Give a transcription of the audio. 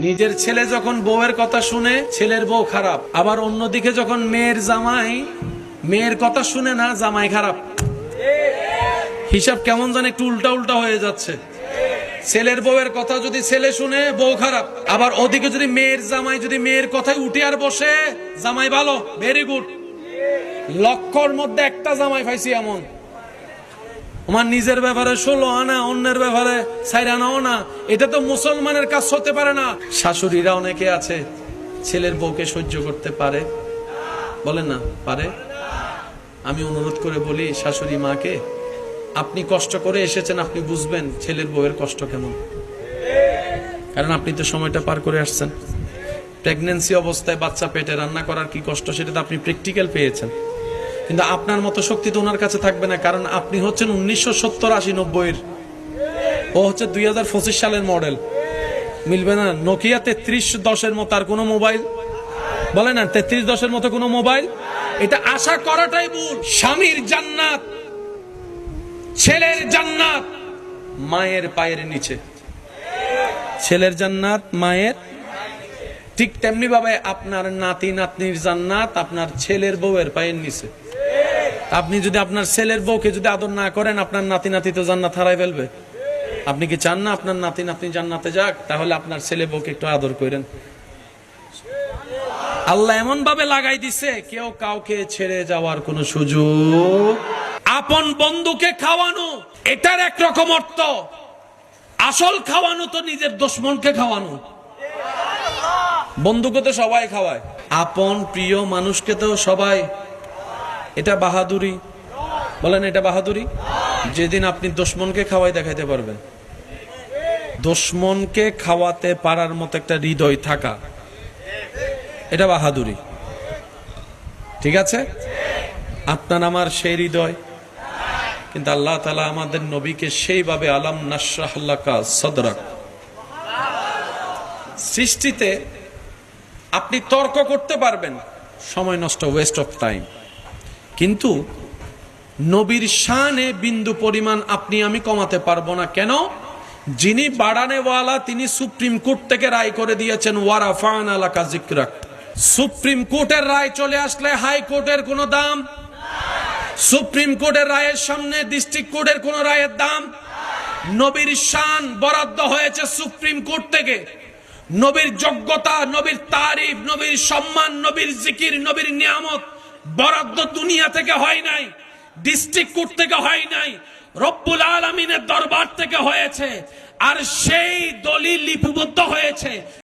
নিজের ছেলে যখন বউয়ের কথা শুনে ছেলের বউ খারাপ, আবার অন্যদিকে যখন মেয়ের জামাই মেয়ের কথা শুনে না জামাই খারাপ। হিসাব কেমন জানে একটু উল্টা উল্টা হয়ে যাচ্ছে। ছেলের বউয়ের কথা যদি ছেলে শুনে বউ খারাপ, আবার ওদিকে যদি মেয়ের জামাই যদি মেয়ের কথায় উঠে আর বসে জামাই ভালো, ভেরি গুড। লক্ষর মধ্যে একটা জামাই পাইছি এমন, আমার নিজের ব্যাপারে 16 আনা, অন্যের ব্যাপারে 4 আনাও না। এটা তো মুসলমানের কাজ হতে পারে না। শাশুড়িরা অনেকে আছে ছেলের বউকে সহ্য করতে পারে, বলে না পারে। আমি অনুরোধ করে বলি শাশুড়ি মাকে, আপনি কষ্ট করে এসেছেন, আপনি বুঝবেন ছেলের বউয়ের কষ্ট কেমন, কারণ আপনি তো সময়টা পার করে আসছেন। প্রেগন্যান্সি অবস্থায় বাচ্চা পেটে রান্না করার কি কষ্ট সেটা তো আপনি প্র্যাকটিক্যাল পেয়েছেন। কিন্তু আপনার মতো শক্তি তো ওনার কাছে থাকবে না, কারণ আপনি হচ্ছেন 1970, 80, 90-এর, ও হচ্ছে 2025 সালের মডেল। মিলবে না। নোকিয়া 3310-এর মতো আর কোনো মোবাইল, বলে না 3310-এর মতো কোনো মোবাইল। এটা আশা করাটাই ভুল। স্বামীর জান্নাত, ছেলের জান্নাত মায়ের পায়ের নিচে। ছেলের জান্নাত মায়ের, ঠিক তেমনি ভাবে আপনার নাতি নাতনির জান্নাত আপনার ছেলের বউয়ের পায়ের নিচে। আপনি যদি আপনার ছেলের বউকে যদি আদর না করেন, আপনার নাতি নাতি তো জান্নাত হারাই ফেলবে। আপনি কি চান না আপনার নাতি নাতনি জান্নাতে যাক? তাহলে আপনার ছেলে বউকে একটু আদর করেন। আল্লাহ এমন ভাবে লাগাই দিছে, কেউ কাউকে ছেড়ে যাওয়ার কোন সুযোগ। আপন বন্ধুকে খাওয়ানো, এটার একরকম অর্থ। আসল খাওয়ানো তো নিজের দুশমনকে খাওয়ানো। বন্ধুকে তো সবাই খাওয়ায়, আপন প্রিয় মানুষকে তো সবাই। এটা বাহাদুরি, বলেন এটা বাহাদুরি? যেদিন আপনি দুশমনকে খাওয়াই দেখাইতে পারবেন, দুশমনকে খাওয়াতে পারার মতো একটা হৃদয় থাকা, এটা বাহাদুরি। ঠিক আছে, আপনার আমার সেই হৃদয়, কিন্তু আল্লাহ তাআলা আমাদের নবীকে সেইভাবে আলাম নাশরাহ লাকা সাদরাক। সৃষ্টিতে আপনি তর্ক করতে পারবেন, সময় নষ্ট, ওয়েস্ট অফ টাইম, কিন্তু নবীর শানে বিন্দু পরিমাণ আপনি আমি কমাতে পারবো না। কেন? যিনি বাড়ানেওয়ালা তিনি সুপ্রিম কোর্ট থেকে রায় করে দিয়েছেন, ওয়ারাফা'না লাকা যিকরাক। সুপ্রিম কোর্টের রায় চলে আসলে হাইকোর্টের কোনো দাম, সুপ্রিম কোর্টের রায়ের সামনে ডিস্ট্রিক্ট কোর্টের কোনো রায়ের দাম। নবীর শান বরাদ্দ হয়েছে সুপ্রিম কোর্ট থেকে। নবীর যোগ্যতা, নবীর তারিফ, নবীর সম্মান, নবীর জিকির, নবীর নিয়ামত বরাদ্দ দুনিয়া থেকে হয় নাই, ডিস্ট্রিক্ট কোর্ট থেকে হয় নাই, রব্বুল আলামিনের দরবার থেকে হয়েছে। আর সেই দলিল লিপিবদ্ধ হয়েছে